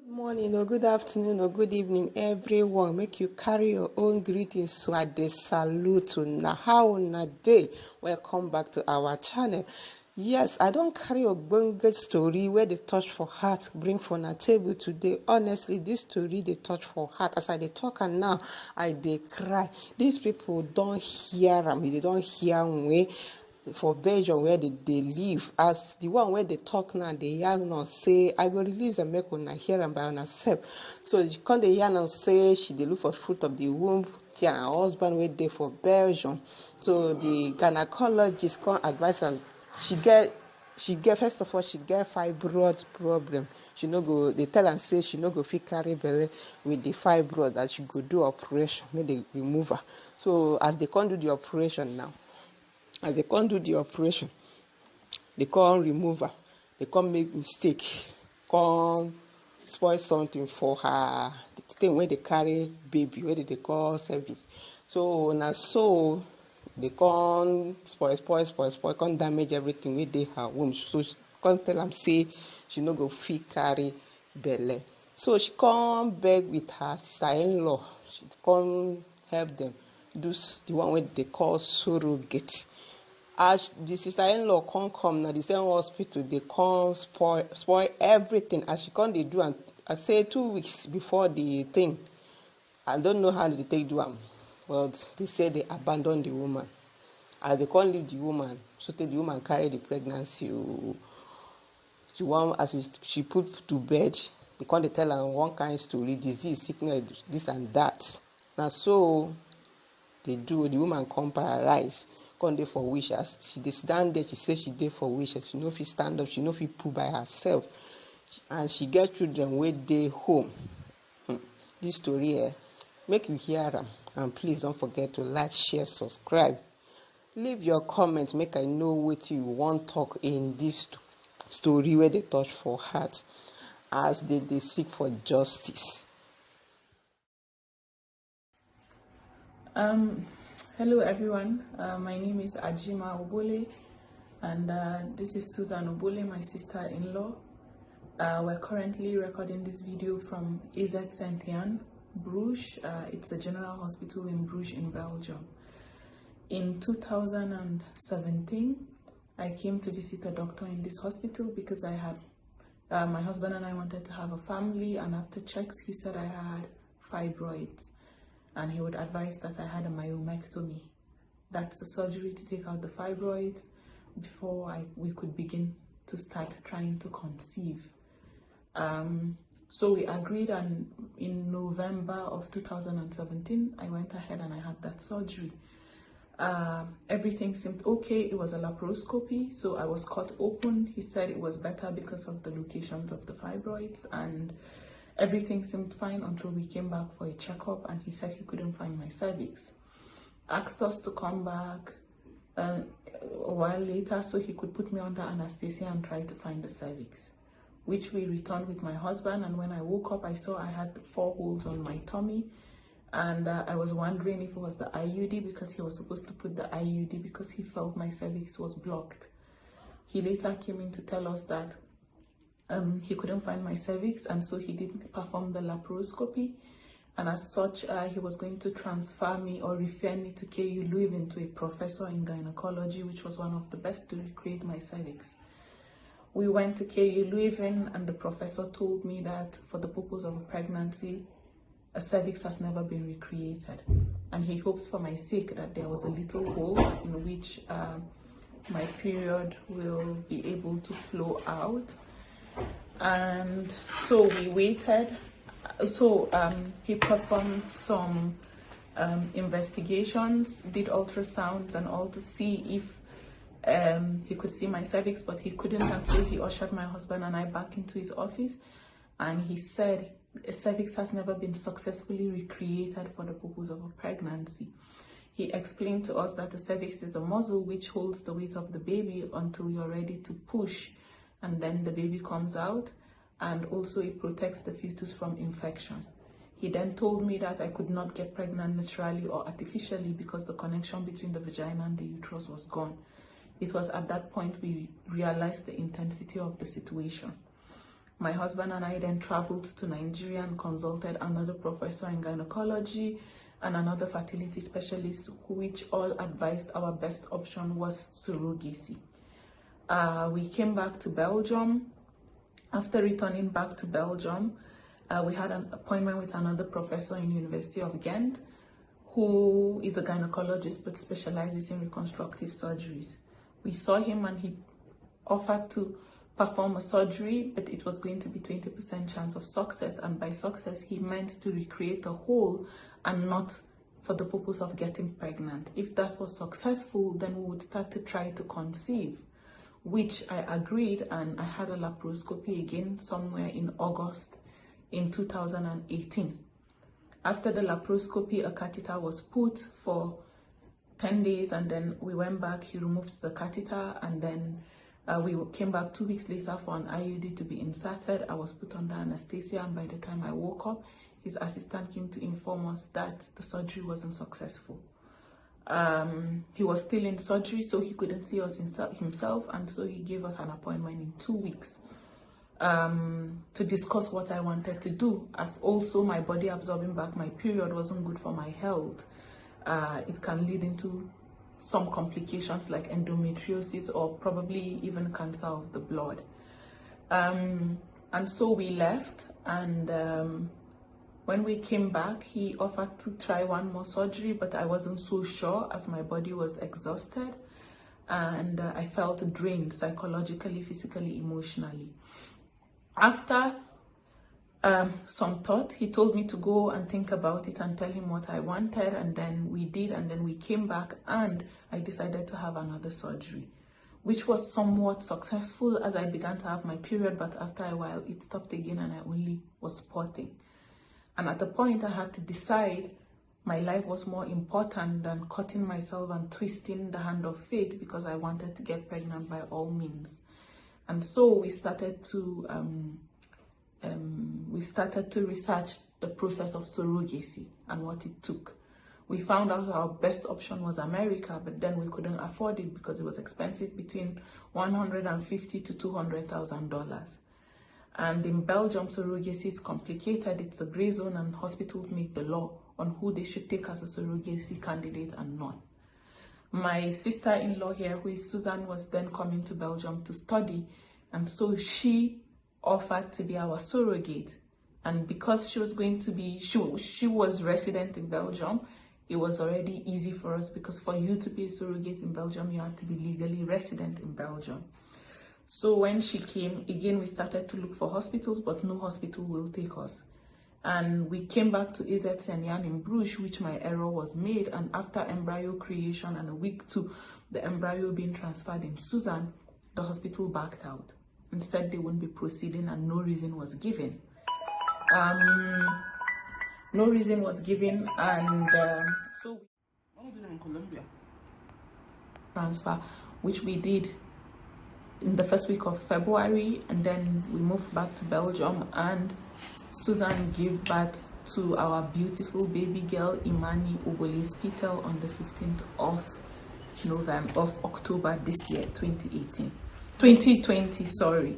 Good morning or good afternoon or good evening, everyone. Make you carry your own greetings. So I dey salute una. How una day? Welcome back to our channel. Yes, I don't carry a ogbonge story where they touch for heart bring for na table today. Honestly, this story they touch for heart. As I dey talk and now I dey cry. These people don't hear am. They don't hear way. For Belgium where they live, as the one where they talk now, they yarn us say I go release and make una hear am by una self. So she come dey yarn us say she dey look for fruit of the womb. She and her husband wey dey for Belgium. So the gynecologist come advise her. She get first of all she get fibroid problem. She no go. They tell her say she no go fit carry belle with the fibroid, that she go do operation make they remove her. So as they can't do the operation now. As they can't do the operation, they can't remove her. They can't make mistake, can't spoil something for her. The thing where they carry baby, where they call service. So now so they can't spoil, can't damage everything with her womb. So she can't tell them say she no go fit carry belle. So she can't beg with her sister-in-law. She can't help them do the one where they call surrogate. As the sister-in-law can't come now, the same hospital they can't spoil everything. As she can't they do, and I say 2 weeks before the thing, I don't know how they take do them, but they say they abandon the woman. As they can't leave the woman, so the woman carry the pregnancy. She want as she put to bed, they can't tell her one kind story, disease, sickness, this and that. Now so they do, the woman come paralyzed. Come there for wish. As she dey stand there, she say she dey for wish. She no fit stand up, she no fit poo by herself, and she get children wey dey home. This story here, make you hear am, and please don't forget to like, share, subscribe. Leave your comments, make I know what you want talk in this story where they touch for heart, as they seek for justice. Hello everyone, my name is Ajima Obole, and this is Susan Obole, my sister-in-law. We're currently recording this video from AZ Saint-Anne, Bruges. It's the general hospital in Bruges in Belgium. In 2017, I came to visit a doctor in this hospital because I had, my husband and I wanted to have a family, and after checks he said I had fibroids. And he would advise that I had a myomectomy. That's a surgery to take out the fibroids before we could begin to start trying to conceive. So we agreed, and in November of 2017, I went ahead and I had that surgery. Everything seemed okay. It was a laparoscopy, so I was cut open. He said it was better because of the locations of the fibroids, and everything seemed fine until we came back for a checkup, and he said he couldn't find my cervix. Asked us to come back a while later so he could put me under anesthesia and try to find the cervix, which we returned with my husband. And when I woke up, I saw I had 4 holes on my tummy, and I was wondering if it was the IUD, because he was supposed to put the IUD because he felt my cervix was blocked. He later came in to tell us that he couldn't find my cervix, and so he didn't perform the laparoscopy, and as such he was going to transfer me or refer me to KU Leuven, to a professor in gynecology, which was one of the best to recreate my cervix. We went to KU Leuven, and the professor told me that for the purpose of a pregnancy, a cervix has never been recreated, and he hopes for my sake that there was a little hole in which my period will be able to flow out. And so we waited. So he performed some investigations, did ultrasounds and all to see if he could see my cervix, but he couldn't until he ushered my husband and I back into his office, and he said a cervix has never been successfully recreated for the purpose of a pregnancy. He explained to us that the cervix is a muscle which holds the weight of the baby until you're ready to push, and then the baby comes out, and also it protects the fetus from infection. He then told me that I could not get pregnant naturally or artificially because the connection between the vagina and the uterus was gone. It was at that point we realized the intensity of the situation. My husband and I then traveled to Nigeria and consulted another professor in gynecology and another fertility specialist, which all advised our best option was surrogacy. We came back to Belgium. After returning back to Belgium, we had an appointment with another professor in University of Ghent, who is a gynecologist but specializes in reconstructive surgeries. We saw him and he offered to perform a surgery, but it was going to be 20% chance of success, and by success he meant to recreate a hole and not for the purpose of getting pregnant. If that was successful, then we would start to try to conceive, which I agreed, and I had a laparoscopy again somewhere in August in 2018. After the laparoscopy, a catheter was put for 10 days, and then we went back. He removed the catheter, and then we came back 2 weeks later for an IUD to be inserted. I was put under anesthesia, and by the time I woke up, his assistant came to inform us that the surgery wasn't successful. He was still in surgery, so he couldn't see us himself, and so he gave us an appointment in 2 weeks to discuss what I wanted to do, as also my body absorbing back my period wasn't good for my health. It can lead into some complications like endometriosis or probably even cancer of the blood. And so we left, and when we came back, he offered to try one more surgery, but I wasn't so sure as my body was exhausted, and I felt drained psychologically, physically, emotionally. After some thought, he told me to go and think about it and tell him what I wanted, and then we did, and then we came back and I decided to have another surgery, which was somewhat successful as I began to have my period, but after a while it stopped again and I only was spotting. And at the point I had to decide my life was more important than cutting myself and twisting the hand of fate, because I wanted to get pregnant by all means. And so we started to research the process of surrogacy and what it took. We found out our best option was America, but then we couldn't afford it because it was expensive, between $150,000 to $200,000. And in Belgium, surrogacy is complicated. It's a gray zone, and hospitals make the law on who they should take as a surrogacy candidate and not. My sister-in-law here, who is Susan, was then coming to Belgium to study, and so she offered to be our surrogate. And because she was going to be, she was resident in Belgium, it was already easy for us, because for you to be a surrogate in Belgium, you had to be legally resident in Belgium. So when she came, again, we started to look for hospitals, but no hospital will take us. And we came back to AZ Senyan in Bruges, which my error was made. And after embryo creation and a week to the embryo being transferred in Susan, the hospital backed out and said they wouldn't be proceeding, and no reason was given. No reason was given, and so in Colombia. Transfer, which we did in the first week of February, and then we moved back to Belgium, and Susan gave birth to our beautiful baby girl Imani Obole Spital on the 15th of October this year, 2020, sorry.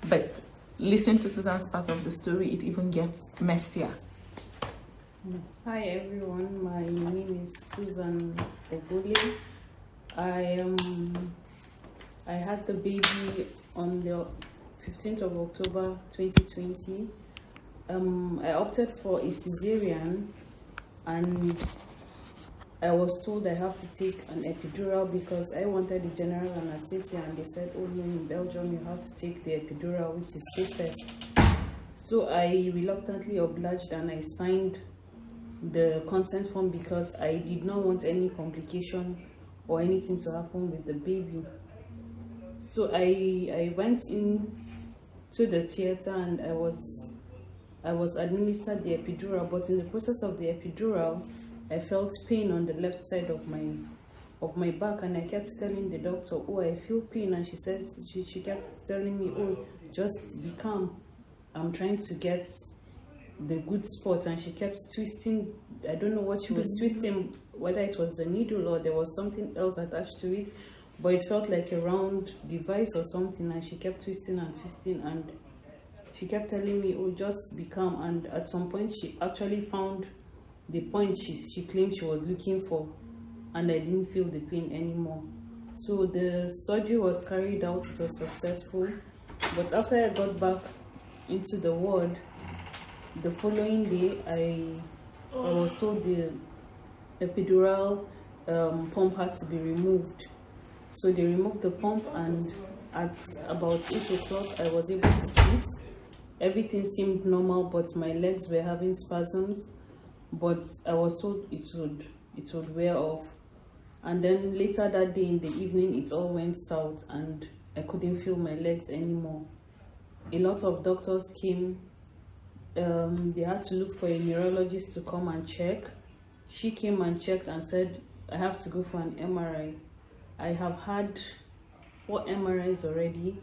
But listen to Susan's part of the story, it even gets messier. Hi everyone, my name is Susan Obole. I had the baby on the 15th of October 2020. I opted for a cesarean, and I was told I have to take an epidural because I wanted the general anesthesia, and they said, oh no, in Belgium you have to take the epidural, which is safest. So I reluctantly obliged, and I signed the consent form because I did not want any complication or anything to happen with the baby. So I went in to the theater, and I was administered the epidural, but in the process of the epidural, I felt pain on the left side of my back, and I kept telling the doctor, oh, I feel pain, and she kept telling me, oh, just be calm, I'm trying to get the good spot, and she kept twisting. I don't know what she was twisting, whether it was the needle or there was something else attached to it, but it felt like a round device or something, and she kept twisting and twisting, and she kept telling me, oh, just be calm. And at some point, she actually found the point she claimed she was looking for, and I didn't feel the pain anymore. So the surgery was carried out, it was successful. But after I got back into the ward, the following day, I was told the epidural pump had to be removed. So they removed the pump, and at about 8 o'clock, I was able to sit. Everything seemed normal, but my legs were having spasms. But I was told it would wear off. And then later that day in the evening, it all went south, and I couldn't feel my legs anymore. A lot of doctors came. They had to look for a neurologist to come and check. She came and checked and said, I have to go for an MRI. I have had 4 MRIs already.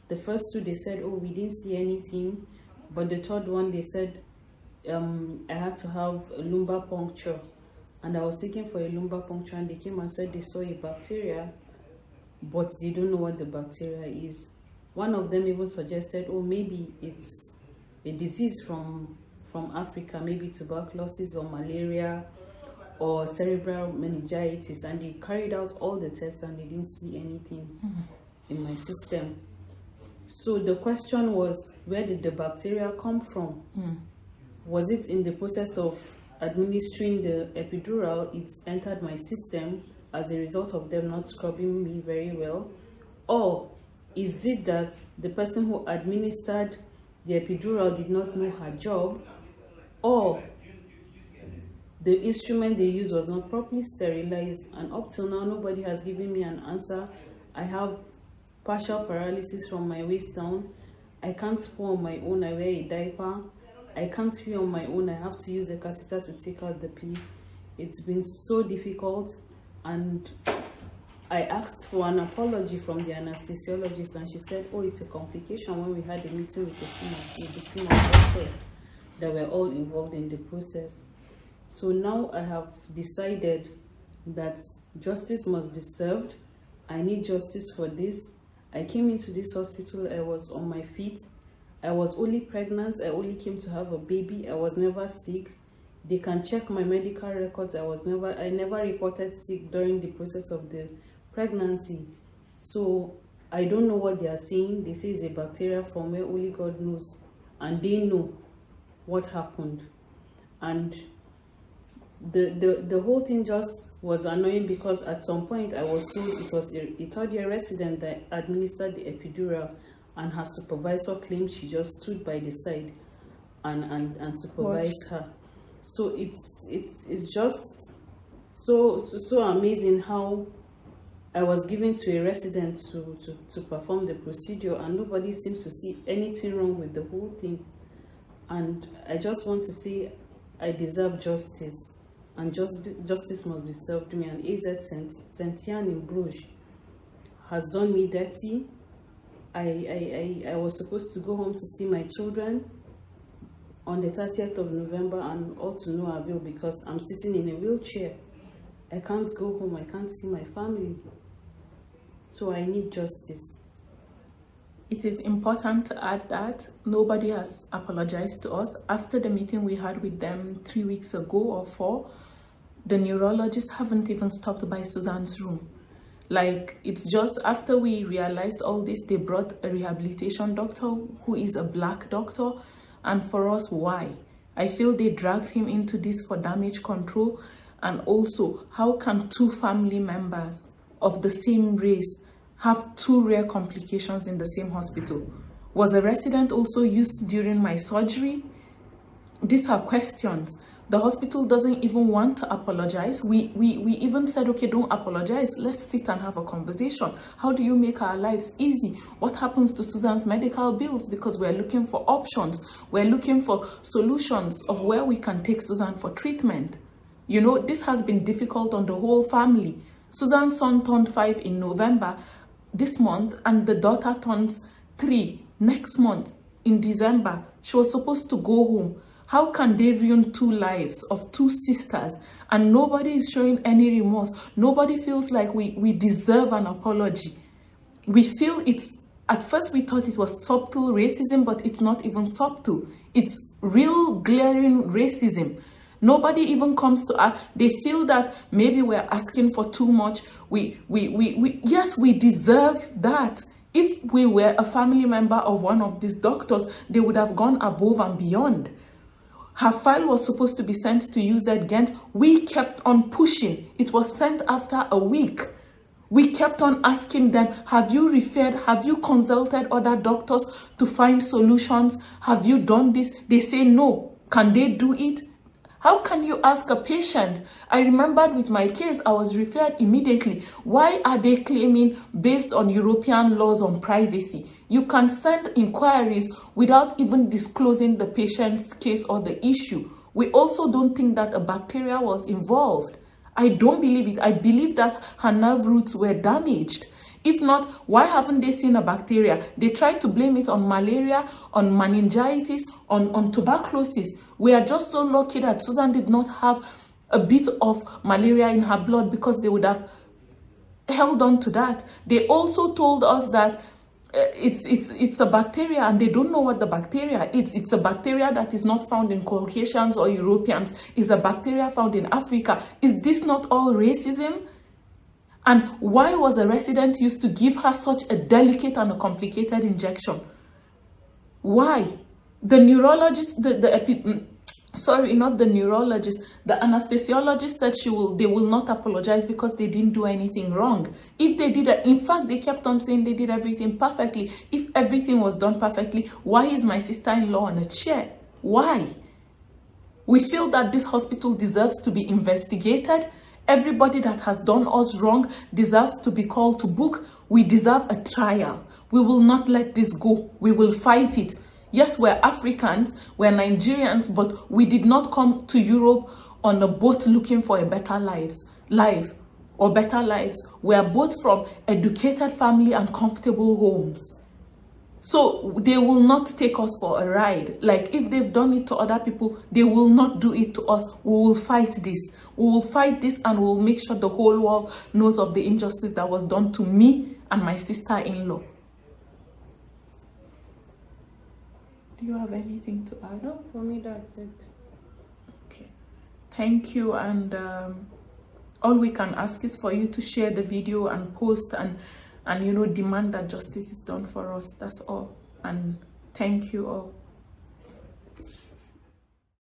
The first 2, they said, oh, we didn't see anything. But the third one, they said I had to have a lumbar puncture. And I was taken for a lumbar puncture, and they came and said they saw a bacteria, but they don't know what the bacteria is. One of them even suggested, oh, maybe it's a disease from Africa, maybe tuberculosis or malaria or cerebral meningitis, and they carried out all the tests and they didn't see anything in my system. So the question was, where did the bacteria come from? Was it in the process of administering the epidural, it entered my system as a result of them not scrubbing me very well? Or is it that the person who administered the epidural did not know her job? Or the instrument they used was not properly sterilized? And up till now, nobody has given me an answer. I have partial paralysis from my waist down. I can't poo on my own. I wear a diaper. I can't pee on my own. I have to use a catheter to take out the pee. It's been so difficult, and I asked for an apology from the anesthesiologist, and she said, oh, it's a complication, when we had a meeting with the team of doctors that were all involved in the process. So now I have decided that justice must be served. I need justice for this. I came into this hospital, I was on my feet. I was only pregnant. I only came to have a baby. I was never sick. They can check my medical records. I never reported sick during the process of the pregnancy. So I don't know what they are saying. They say it's a bacteria from where only God knows, and they know what happened. And the whole thing just was annoying, because at some point I was told it was a 3rd-year resident that administered the epidural, and her supervisor claimed she just stood by the side and supervised her. So it's just so amazing how I was given to a resident to perform the procedure, and nobody seems to see anything wrong with the whole thing. And I just want to say I deserve justice, and justice must be served to me. And AZ Saint-Ian in Bruges has done me dirty. I was supposed to go home to see my children on the 30th of November, and all to no avail, because I'm sitting in a wheelchair. I can't go home, I can't see my family. So I need justice. It is important to add that nobody has apologized to us. After the meeting we had with them 3 weeks ago or 4, the neurologists haven't even stopped by Suzanne's room. Like, it's just after we realized all this, they brought a rehabilitation doctor who is a black doctor. And for us, why? I feel they dragged him into this for damage control. And also, how can 2 family members of the same race have 2 rare complications in the same hospital? Was a resident also used during my surgery? These are questions. The hospital doesn't even want to apologize. We even said, okay, don't apologize. Let's sit and have a conversation. How do you make our lives easy? What happens to Suzanne's medical bills? Because we're looking for options. We're looking for solutions of where we can take Suzanne for treatment. You know, this has been difficult on the whole family. Suzanne's son turned 5 in November this month, and the daughter turns 3 next month in December. She was supposed to go home. How can they ruin 2 lives of 2 sisters, and nobody is showing any remorse? Nobody feels like we deserve an apology. We feel it's At first we thought it was subtle racism, but it's not even subtle. It's real glaring racism. Nobody even comes to us. They feel that maybe we're asking for too much. Yes, we deserve that. If we were a family member of one of these doctors, they would have gone above and beyond. Her file was supposed to be sent to UZ Ghent. We kept on pushing. It was sent after a week. We kept on asking them, have you referred? Have you consulted other doctors to find solutions? Have you done this? They say no. Can they do it? How can you ask a patient? I remembered with my case, I was referred immediately. Why are they claiming based on European laws on privacy? You can send inquiries without even disclosing the patient's case or the issue. We also don't think that a bacteria was involved. I don't believe it. I believe that her nerve roots were damaged. If not, why haven't they seen a bacteria? They tried to blame it on malaria, on meningitis, on tuberculosis. We are just so lucky that Susan did not have a bit of malaria in her blood, because they would have held on to that. They also told us that it's a bacteria, and they don't know what the bacteria is. It's a bacteria that is not found in Caucasians or Europeans. It's a bacteria found in Africa. Is this not all racism? And why was a resident used to give her such a delicate and a complicated injection? Why? The neurologist, sorry, not the neurologist, the anesthesiologist said they will not apologize because they didn't do anything wrong. If they did it, in fact, they kept on saying they did everything perfectly. If everything was done perfectly, why is my sister-in-law on a chair? Why? We feel that this hospital deserves to be investigated. Everybody that has done us wrong deserves to be called to book. We deserve a trial. We will not let this go. We will fight it. Yes, we're Africans, we're Nigerians, but we did not come to Europe on a boat looking for a better lives. We are both from educated family and comfortable homes. So they will not take us for a ride. Like if they've done it to other people, they will not do it to us. We will fight this. We will fight this, and we will make sure the whole world knows of the injustice that was done to me and my sister-in-law. Do you have anything to add? No, for me that's it. Okay. Thank you, and all we can ask is for you to share the video and post and demand that justice is done for us. That's all. And thank you all.